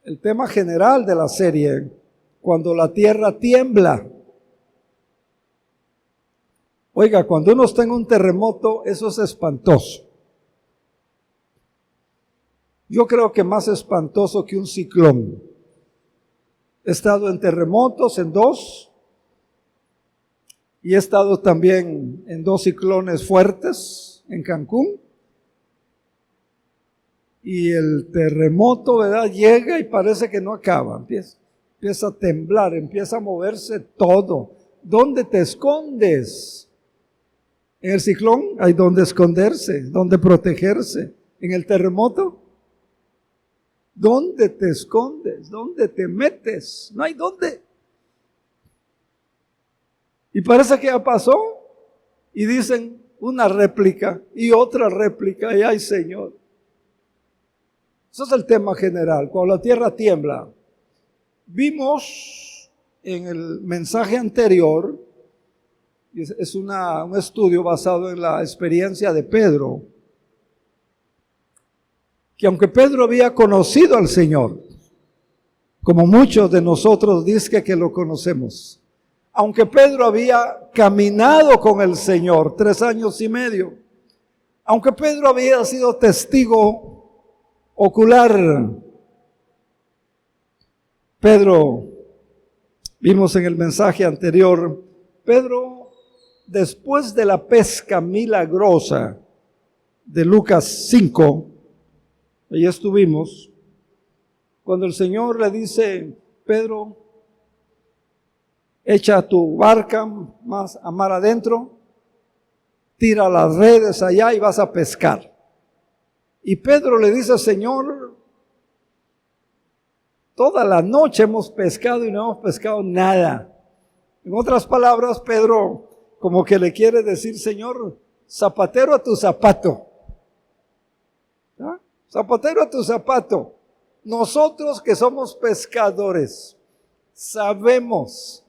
el tema general de la serie, cuando la tierra tiembla. Oiga, cuando uno está en un terremoto, eso es espantoso. Yo creo que más espantoso que un ciclón. He estado en terremotos, en dos, y he estado también en dos ciclones fuertes en Cancún. Y el terremoto, ¿verdad?, llega y parece que no acaba. Empieza a temblar, empieza a moverse todo. ¿Dónde te escondes? En el ciclón hay donde esconderse, donde protegerse. En el terremoto, ¿dónde te escondes? ¿Dónde te metes? No hay dónde. Y parece que ya pasó. Y dicen una réplica y otra réplica. Y ay, Señor. Ese es el tema general. Cuando la tierra tiembla. Vimos en el mensaje anterior, es un estudio basado en la experiencia de Pedro, que aunque Pedro había conocido al Señor, como muchos de nosotros dicen que lo conocemos, aunque Pedro había caminado con el Señor 3 años y medio, aunque Pedro había sido testigo ocular, Pedro, vimos en el mensaje anterior, Pedro, después de la pesca milagrosa de Lucas 5, ahí estuvimos, cuando el Señor le dice, Pedro, echa tu barca más a mar adentro, tira las redes allá y vas a pescar. Y Pedro le dice, Señor, toda la noche hemos pescado y no hemos pescado nada. En otras palabras, Pedro como que le quiere decir, Señor, zapatero a tu zapato. ¿Ah? Zapatero a tu zapato. Nosotros que somos pescadores, sabemos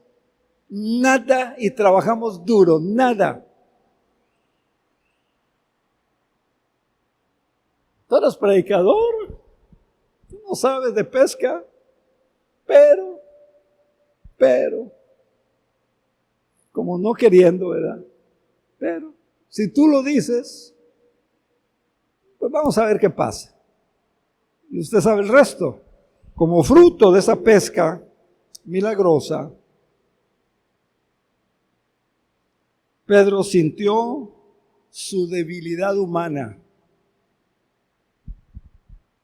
nada y trabajamos duro, nada. Tú eres predicador, tú no sabes de pesca, pero, como no queriendo, ¿verdad? Pero, si tú lo dices, pues vamos a ver qué pasa. Y usted sabe el resto. Como fruto de esa pesca milagrosa, Pedro sintió su debilidad humana.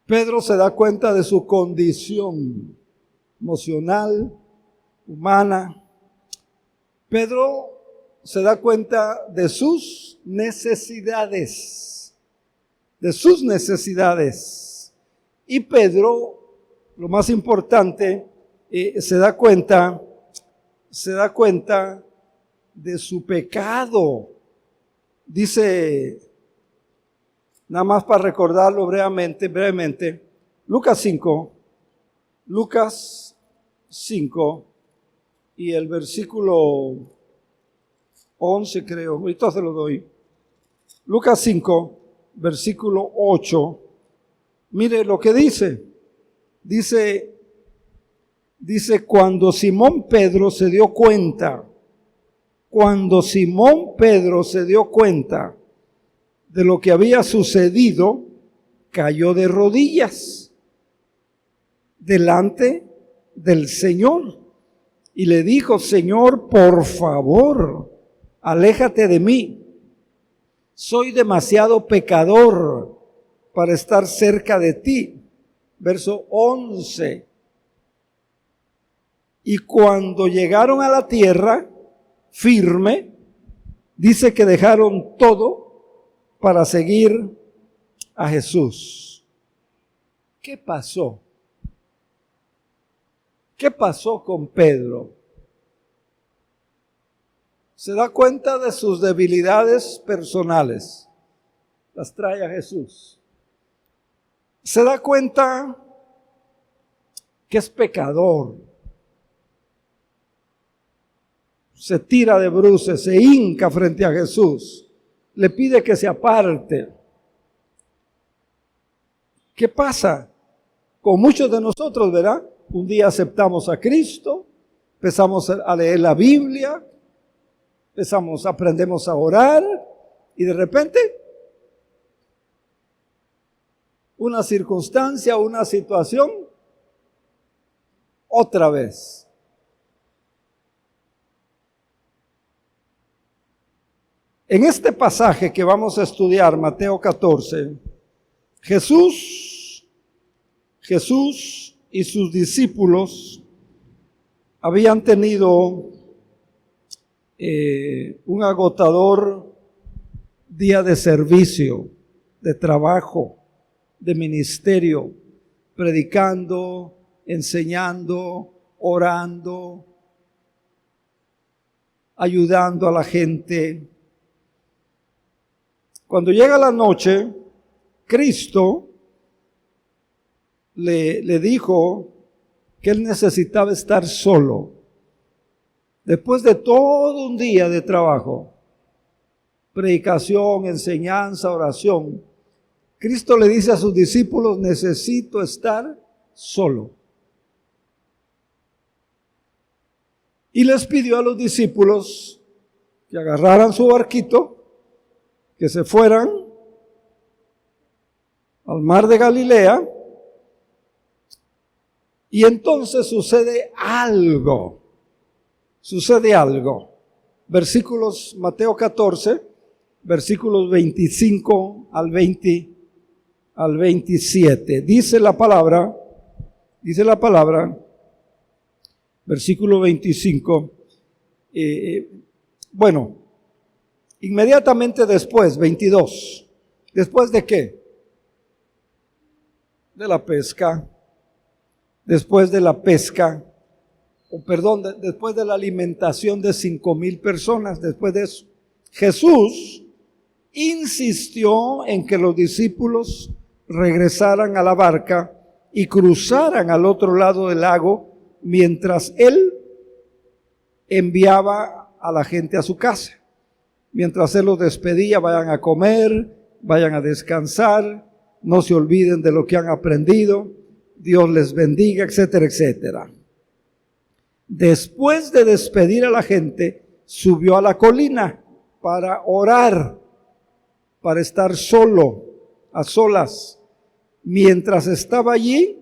Pedro se da cuenta de su condición emocional, humana. Pedro se da cuenta de sus necesidades, Y Pedro, lo más importante, se da cuenta de su pecado. Dice, nada más para recordarlo brevemente, Lucas 5 y el versículo 11 creo, ahorita se lo doy. Lucas 5, versículo 8, mire lo que dice. Dice, cuando Simón Pedro se dio cuenta de lo que había sucedido, cayó de rodillas delante del Señor y le dijo, Señor, por favor, aléjate de mí. Soy demasiado pecador para estar cerca de ti. Verso 11. Y cuando llegaron a la tierra firme, dice que dejaron todo para seguir a Jesús. ¿Qué pasó? ¿Qué pasó con Pedro? Se da cuenta de sus debilidades personales. Las trae a Jesús. Se da cuenta que es pecador. Se tira de bruces, se hinca frente a Jesús. Le pide que se aparte. ¿Qué pasa? Con muchos de nosotros, ¿verdad? Un día aceptamos a Cristo, empezamos a leer la Biblia, aprendemos a orar y de repente una circunstancia, una situación, otra vez. En este pasaje que vamos a estudiar, Mateo 14, Jesús y sus discípulos habían tenido un agotador día de servicio, de trabajo, de ministerio, predicando, enseñando, orando, ayudando a la gente. Cuando llega la noche, Cristo le dijo que él necesitaba estar solo. Después de todo un día de trabajo, predicación, enseñanza, oración, Cristo le dice a sus discípulos, necesito estar solo. Y les pidió a los discípulos que agarraran su barquito, que se fueran al mar de Galilea, y entonces sucede algo. Versículos, Mateo 14, versículos 25 al 27. Dice la palabra, versículo 25, inmediatamente después, 22, ¿después de qué? De la pesca. Después de la pesca, después de la alimentación de 5,000 personas, después de eso, Jesús insistió en que los discípulos regresaran a la barca y cruzaran al otro lado del lago mientras él enviaba a la gente a su casa. Mientras él los despedía, vayan a comer, vayan a descansar, no se olviden de lo que han aprendido, Dios les bendiga, etcétera, etcétera. Después de despedir a la gente, subió a la colina para orar, para estar solo, a solas. Mientras estaba allí,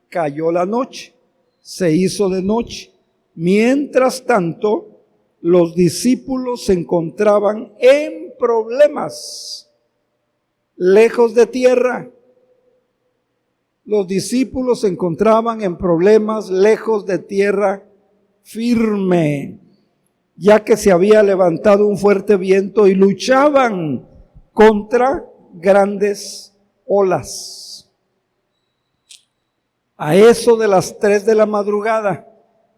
cayó la noche, se hizo de noche. Mientras tanto, los discípulos se encontraban en problemas, lejos de tierra. Los discípulos se encontraban en problemas lejos de tierra firme, ya que se había levantado un fuerte viento y luchaban contra grandes olas. A eso de las 3 de la madrugada,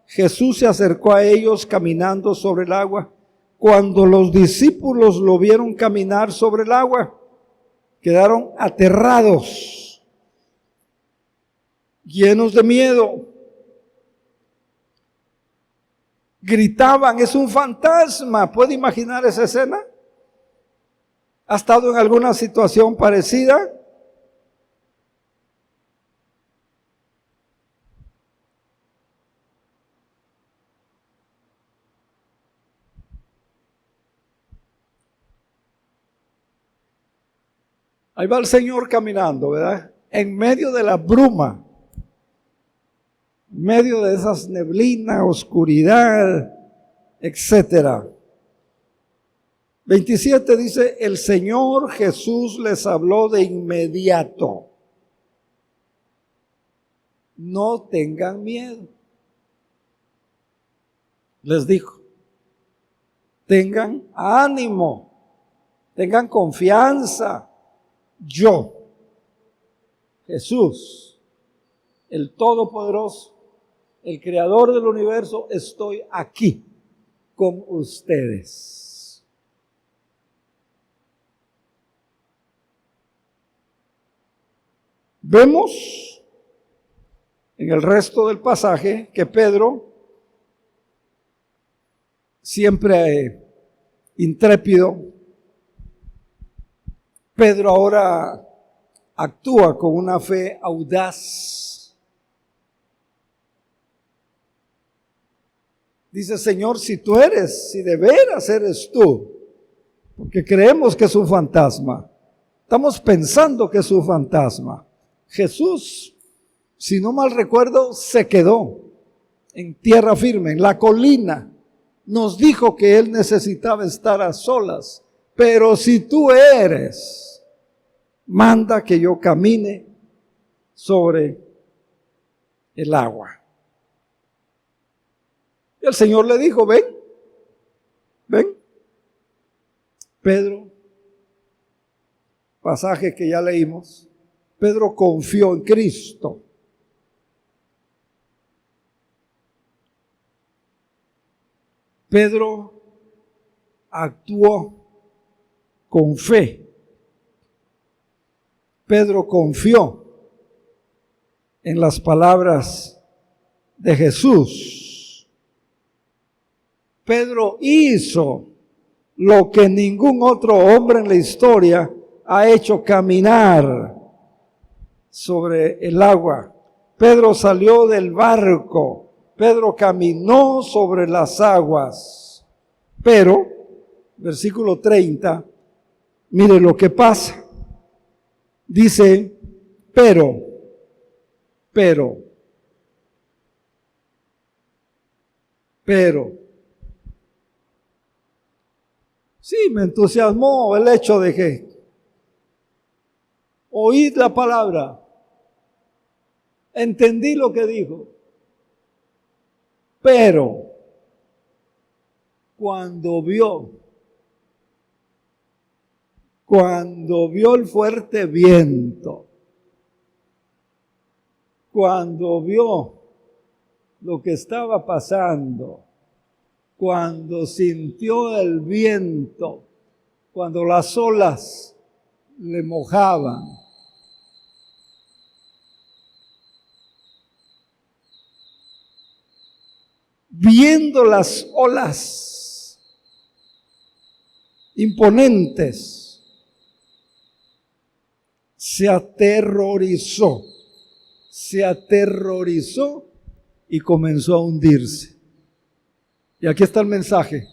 Jesús se acercó a ellos caminando sobre el agua. Cuando los discípulos lo vieron caminar sobre el agua, quedaron aterrados, llenos de miedo. Gritaban, es un fantasma. ¿Puede imaginar esa escena? ¿Ha estado en alguna situación parecida? Ahí va el Señor caminando, ¿verdad? En medio de la bruma, en medio de esas neblinas, oscuridad, etcétera. 27 dice, el Señor Jesús les habló de inmediato. No tengan miedo. Les dijo, tengan ánimo, tengan confianza. Yo, Jesús, el Todopoderoso, el Creador del universo, estoy aquí con ustedes. Vemos en el resto del pasaje que Pedro, siempre intrépido, Pedro ahora actúa con una fe audaz. Dice, Señor, si tú eres, si de veras eres tú, porque creemos que es un fantasma, estamos pensando que es un fantasma. Jesús, si no mal recuerdo, se quedó en tierra firme, en la colina. Nos dijo que Él necesitaba estar a solas. Pero si tú eres, manda que yo camine sobre el agua. Y el Señor le dijo, ven, ven. Pedro, pasaje que ya leímos, Pedro confió en Cristo. Pedro actuó con fe. Pedro confió en las palabras de Jesús. Pedro hizo lo que ningún otro hombre en la historia ha hecho, caminar sobre el agua. Pedro salió del barco. Pedro caminó sobre las aguas. Pero, versículo 30, mire lo que pasa. Dice, pero. Sí, me entusiasmó el hecho de que oí la palabra, entendí lo que dijo, pero cuando vio el fuerte viento, cuando vio lo que estaba pasando, cuando sintió el viento, cuando las olas le mojaban, viendo las olas imponentes, se aterrorizó y comenzó a hundirse. Y aquí está el mensaje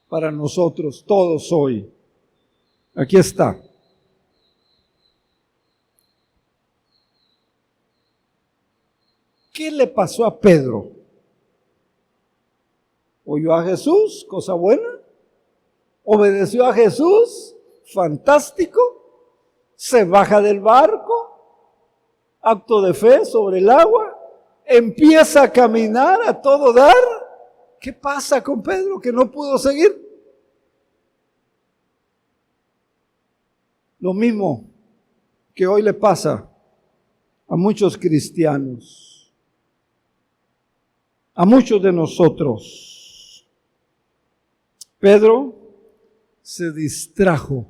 para nosotros todos hoy. Aquí está. ¿Qué le pasó a Pedro? ¿Oyó a Jesús? Cosa buena. ¿Obedeció a Jesús? Fantástico. Se baja del barco, acto de fe sobre el agua, empieza a caminar a todo dar. ¿Qué pasa con Pedro que no pudo seguir? Lo mismo que hoy le pasa a muchos cristianos, a muchos de nosotros. Pedro se distrajo.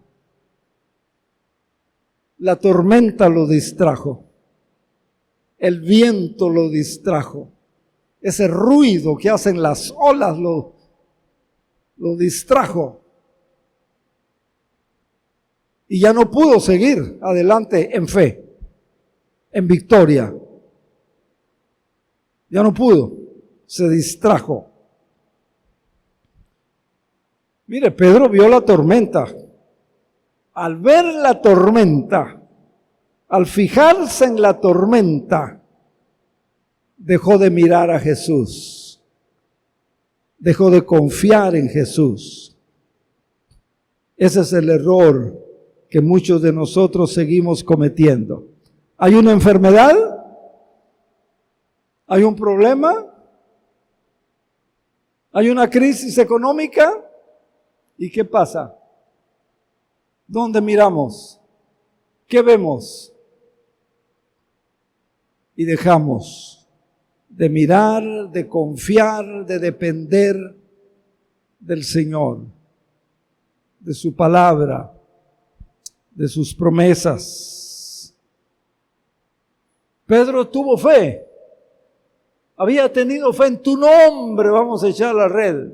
La tormenta lo distrajo. El viento lo distrajo. Ese ruido que hacen las olas lo distrajo. Y ya no pudo seguir adelante en fe, en victoria. Ya no pudo, se distrajo. Mire, Pedro vio la tormenta. Al ver la tormenta, al fijarse en la tormenta, dejó de mirar a Jesús, dejó de confiar en Jesús. Ese es el error que muchos de nosotros seguimos cometiendo. ¿Hay una enfermedad? ¿Hay un problema? ¿Hay una crisis económica? ¿Y qué pasa? ¿Dónde miramos? ¿Qué vemos? Y dejamos de mirar, de confiar, de depender del Señor, de su palabra, de sus promesas. Pedro tuvo fe. Había tenido fe en tu nombre, vamos a echar la red.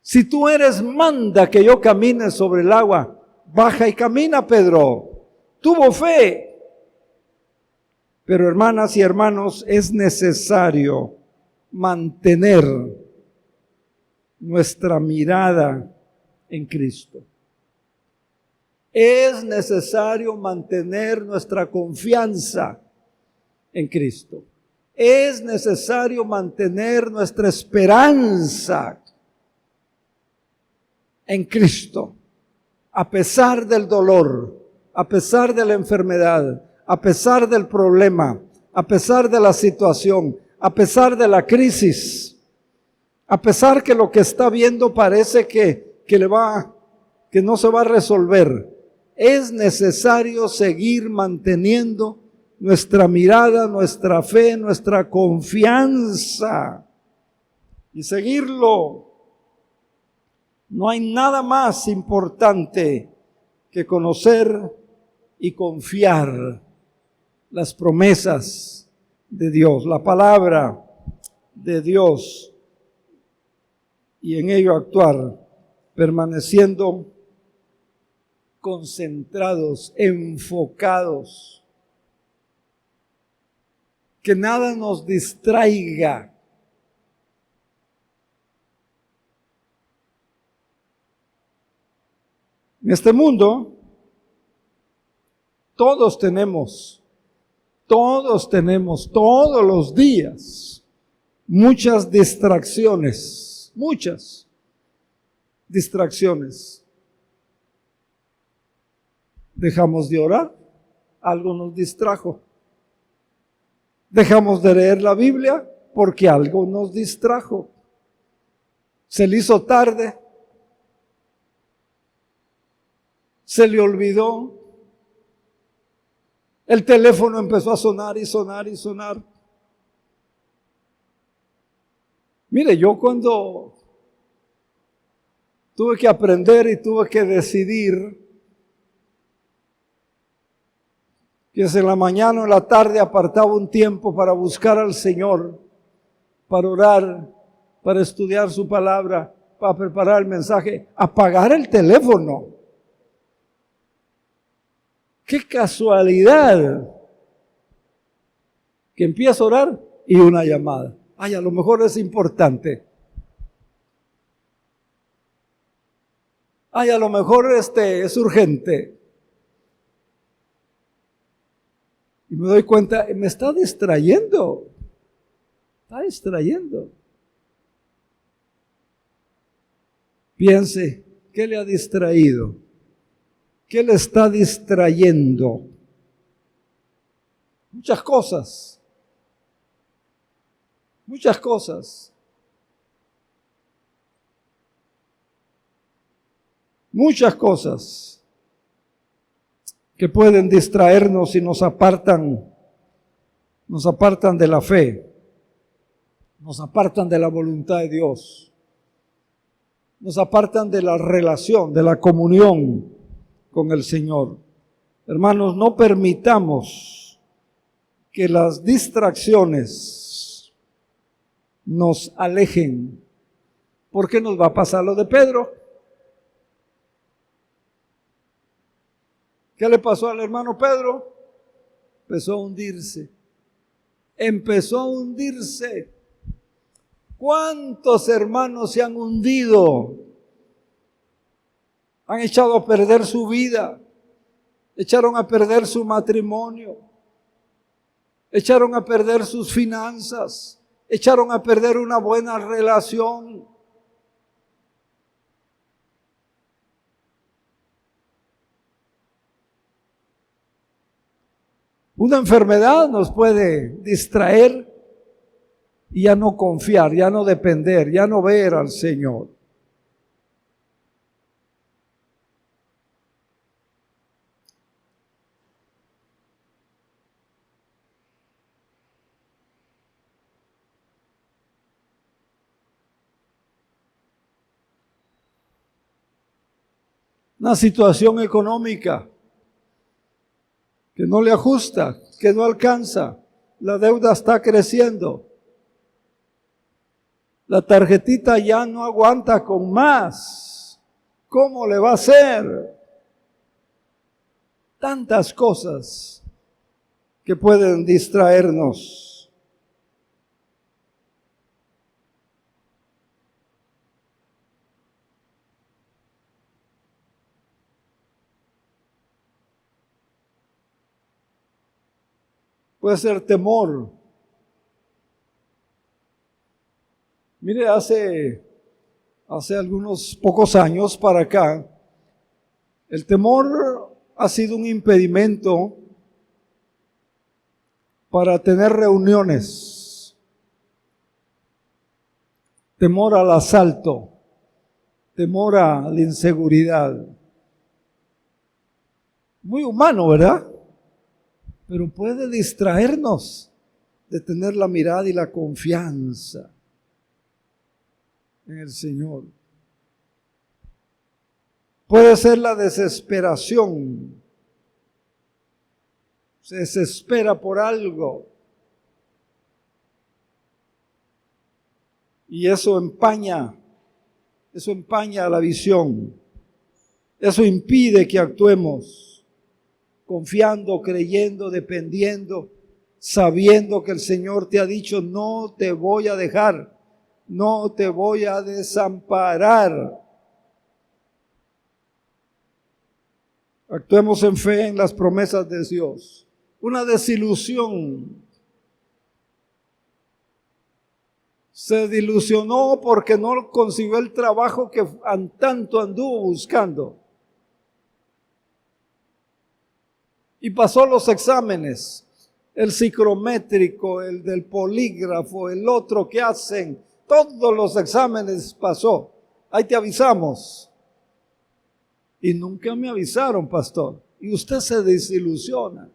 Si tú eres, manda que yo camine sobre el agua. Baja y camina, Pedro. Tuvo fe. Pero hermanas y hermanos, es necesario mantener nuestra mirada en Cristo. Es necesario mantener nuestra confianza en Cristo. Es necesario mantener nuestra esperanza en Cristo, a pesar del dolor, a pesar de la enfermedad, a pesar del problema, a pesar de la situación, a pesar de la crisis, a pesar que lo que está viendo parece que no se va a resolver. Es necesario seguir manteniendo nuestra mirada, nuestra fe, nuestra confianza y seguirlo. No hay nada más importante que conocer y confiar las promesas de Dios, la palabra de Dios, y en ello actuar, permaneciendo concentrados, enfocados. Que nada nos distraiga. En este mundo, todos tenemos todos los días muchas distracciones, Dejamos de orar, algo nos distrajo. Dejamos de leer la Biblia porque algo nos distrajo. Se le hizo tarde, se le olvidó, el teléfono empezó a sonar y sonar y sonar. Mire, yo cuando tuve que aprender y tuve que decidir que si en la mañana o en la tarde apartaba un tiempo para buscar al Señor, para orar, para estudiar su palabra, para preparar el mensaje, apagar el teléfono. ¡Qué casualidad! Que empiezo a orar y una llamada. Ay, a lo mejor es importante. Ay, a lo mejor es urgente. Y me doy cuenta, me está distrayendo. Piense, ¿qué le ha distraído? ¿Qué le está distrayendo? Muchas cosas. Muchas cosas que pueden distraernos y nos apartan de la fe, nos apartan de la voluntad de Dios, nos apartan de la relación, de la comunión con el Señor. Hermanos, no permitamos que las distracciones nos alejen, porque nos va a pasar lo de Pedro. ¿Qué le pasó al hermano Pedro? Empezó a hundirse. ¿Cuántos hermanos se han hundido? Han echado a perder su vida, echaron a perder su matrimonio, echaron a perder sus finanzas, echaron a perder una buena relación. Una enfermedad nos puede distraer y ya no confiar, ya no depender, ya no ver al Señor. Una situación económica que no le ajusta, que no alcanza, la deuda está creciendo, la tarjetita ya no aguanta con más, ¿cómo le va a hacer? Tantas cosas que pueden distraernos. puede ser temor. Mire, hace algunos pocos años para acá, el temor ha sido un impedimento para tener reuniones. Temor al asalto, temor a la inseguridad. Muy humano, ¿verdad? Pero puede distraernos de tener la mirada y la confianza en el Señor. Puede ser la desesperación. Se desespera por algo. Y eso empaña la visión. Eso impide que actuemos confiando, creyendo, dependiendo, sabiendo que el Señor te ha dicho: no te voy a dejar, no te voy a desamparar. Actuemos en fe en las promesas de Dios. Una desilusión. Se desilusionó porque no consiguió el trabajo que tanto anduvo buscando. Y pasó los exámenes, el psicométrico, el del polígrafo, el otro que hacen, todos los exámenes pasó. Ahí te avisamos. Y nunca me avisaron, pastor. Y usted se desilusiona,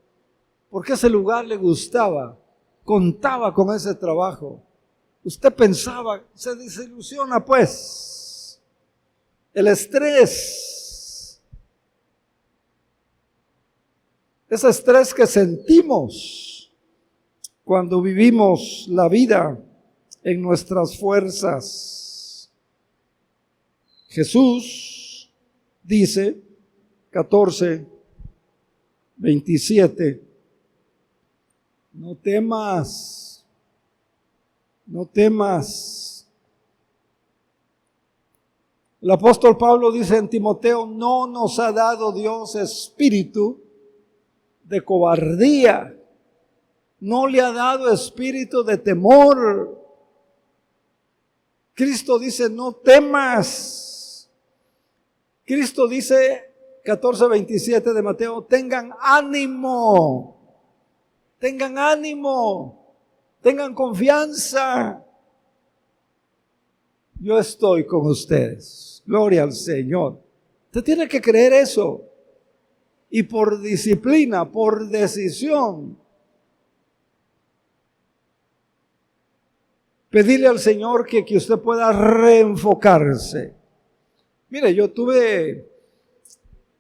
porque ese lugar le gustaba, contaba con ese trabajo. Usted pensaba, se desilusiona pues. El estrés, ese estrés que sentimos cuando vivimos la vida en nuestras fuerzas. Jesús dice, 14:27, no temas, no temas. El apóstol Pablo dice en Timoteo: no nos ha dado Dios espíritu de cobardía, no le ha dado espíritu de temor. Cristo dice: no temas. Cristo dice, 14:27 de Mateo: tengan ánimo, tengan confianza. Yo estoy con ustedes. Gloria al Señor. Usted tiene que creer eso. Y por disciplina, por decisión, pedirle al Señor que usted pueda reenfocarse. Mire, yo tuve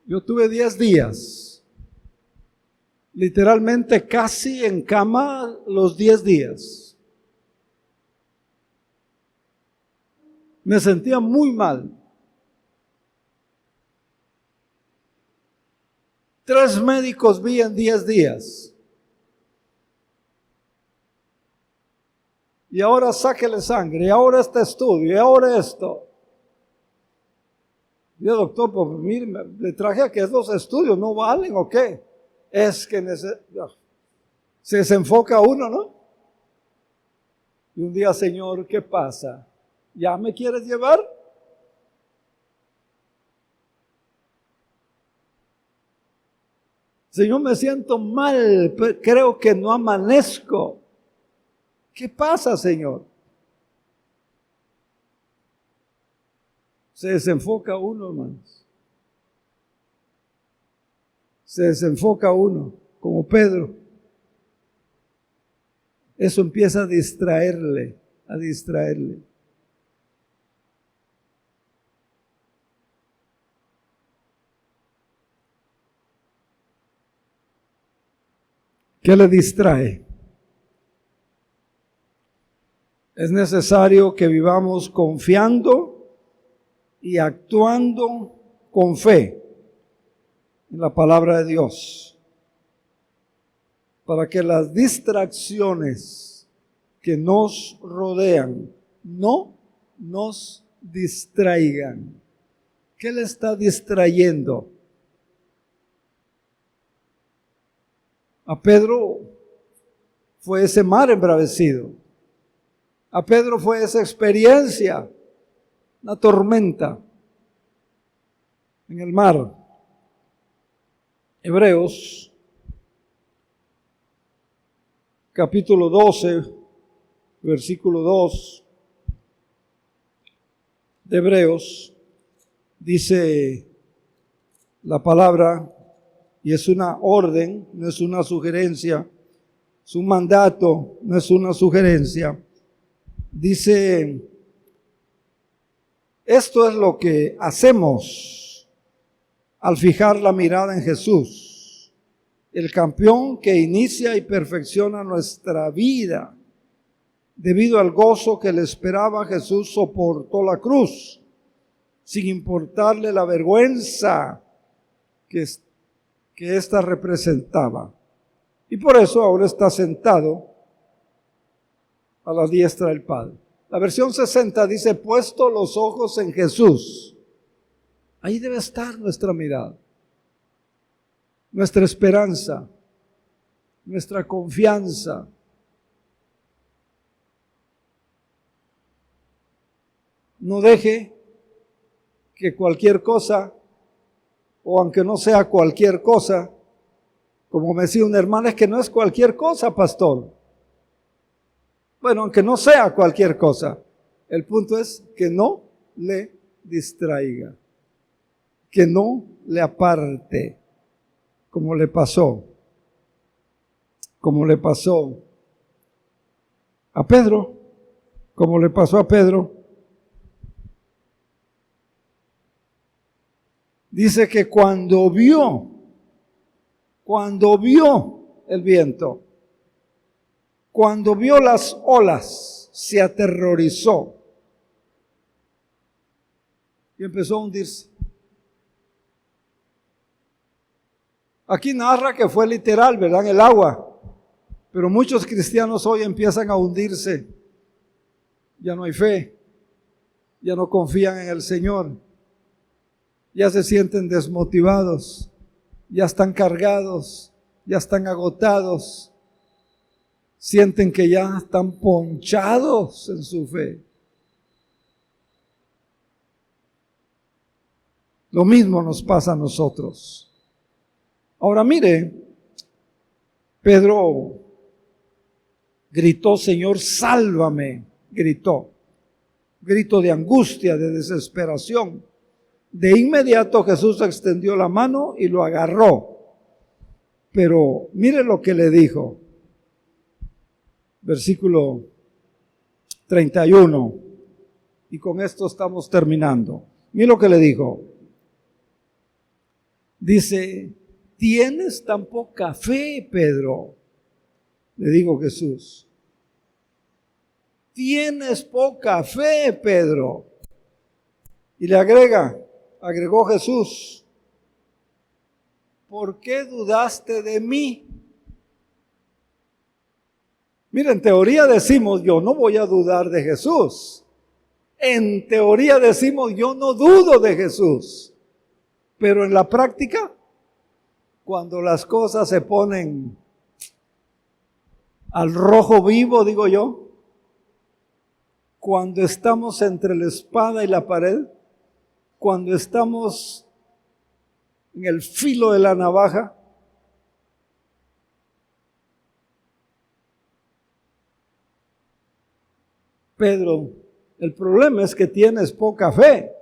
10 días, literalmente casi en cama los 10 días. Me sentía muy mal. 3 médicos vi en 10 días. Y ahora sáquele sangre, y ahora este estudio, y ahora esto. Yo, doctor, pues mire, le traje a que esos estudios no valen o qué. Es que se desenfoca uno, ¿no? Y un día, Señor, ¿qué pasa? ¿Ya me quieres llevar? Señor, me siento mal, creo que no amanezco. ¿Qué pasa, Señor? Se desenfoca uno, hermanos. Se desenfoca uno, como Pedro. Eso empieza a distraerle. ¿Qué le distrae? Es necesario que vivamos confiando y actuando con fe en la palabra de Dios, para que las distracciones que nos rodean no nos distraigan. ¿Qué le está distrayendo? A Pedro fue ese mar embravecido. A Pedro fue esa experiencia, una tormenta en el mar. Hebreos, capítulo 12, versículo 2 de Hebreos, dice la palabra, y es una orden, no es una sugerencia, es un mandato, no es una sugerencia. Dice, esto es lo que hacemos al fijar la mirada en Jesús, el campeón que inicia y perfecciona nuestra vida. Debido al gozo que le esperaba, Jesús soportó la cruz, sin importarle la vergüenza que ésta representaba. Y por eso ahora está sentado a la diestra del Padre. La versión 60 dice, puesto los ojos en Jesús. Ahí debe estar nuestra mirada, nuestra esperanza, nuestra confianza. No deje que cualquier cosa, o aunque no sea cualquier cosa, como me decía una hermana, es que no es cualquier cosa, pastor. Bueno, aunque no sea cualquier cosa, el punto es que no le distraiga, que no le aparte, como le pasó a Pedro, como le pasó a Pedro. Dice que cuando vio el viento, cuando vio las olas, se aterrorizó y empezó a hundirse. Aquí narra que fue literal, ¿verdad? En el agua. Pero muchos cristianos hoy empiezan a hundirse. Ya no hay fe. Ya no confían en el Señor. Ya se sienten desmotivados. Ya están cargados. Ya están agotados. Sienten que ya están ponchados en su fe. Lo mismo nos pasa a nosotros. Ahora mire, Pedro gritó, Señor, sálvame, gritó. Grito de angustia, de desesperación. De inmediato Jesús extendió la mano y lo agarró. Pero mire lo que le dijo. Versículo 31. Y con esto estamos terminando. Mire lo que le dijo. Dice, ¿tienes tan poca fe, Pedro? Le dijo Jesús. Tienes poca fe, Pedro. Y le agregó Jesús, ¿por qué dudaste de mí? Mira, en teoría decimos, yo no voy a dudar de Jesús. En teoría decimos, yo no dudo de Jesús. Pero en la práctica, cuando las cosas se ponen al rojo vivo, digo yo, cuando estamos entre la espada y la pared, cuando estamos en el filo de la navaja, Pedro, el problema es que tienes poca fe.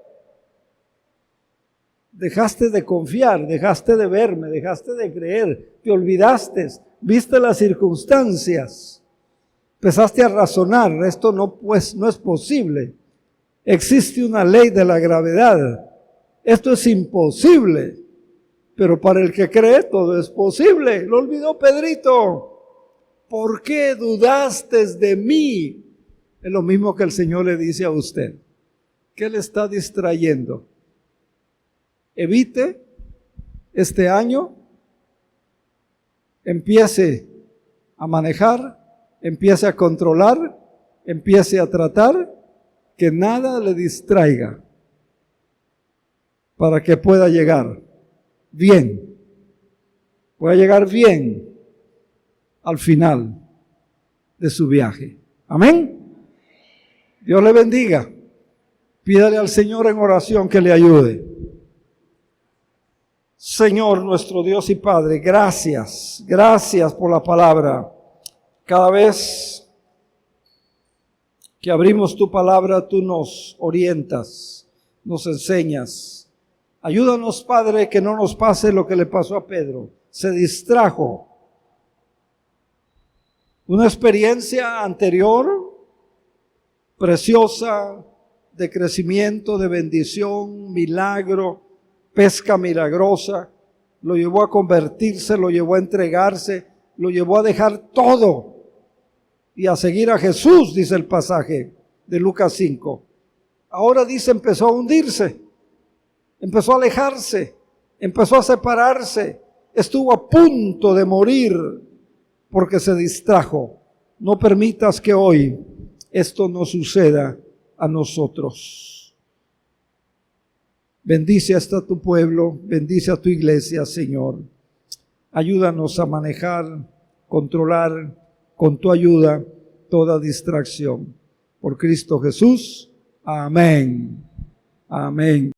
Dejaste de confiar, dejaste de verme, dejaste de creer, te olvidaste, viste las circunstancias, empezaste a razonar, esto no es posible. Existe una ley de la gravedad, esto es imposible, pero para el que cree todo es posible. Lo olvidó Pedrito. ¿Por qué dudaste de mí? Es lo mismo que el Señor le dice a usted. ¿Qué le está distrayendo? Evite este año, empiece a manejar, empiece a controlar, empiece a tratar, que nada le distraiga para que pueda llegar bien al final. de su viaje. Amén. Dios le bendiga. Pídale al Señor en oración que le ayude. Señor, nuestro Dios y Padre, gracias por la palabra. Cada vez que abrimos tu palabra, tú nos orientas, nos enseñas. Ayúdanos, Padre, que no nos pase lo que le pasó a Pedro. Se distrajo. Una experiencia anterior, preciosa, de crecimiento, de bendición, milagro, pesca milagrosa, lo llevó a convertirse, lo llevó a entregarse, lo llevó a dejar todo y a seguir a Jesús, dice el pasaje de Lucas 5. Ahora dice, empezó a hundirse, empezó a alejarse, empezó a separarse, estuvo a punto de morir porque se distrajo. No permitas que hoy esto no suceda a nosotros. Bendice hasta tu pueblo, bendice a tu iglesia, Señor. Ayúdanos a manejar, controlar con tu ayuda toda distracción. Por Cristo Jesús. Amén. Amén.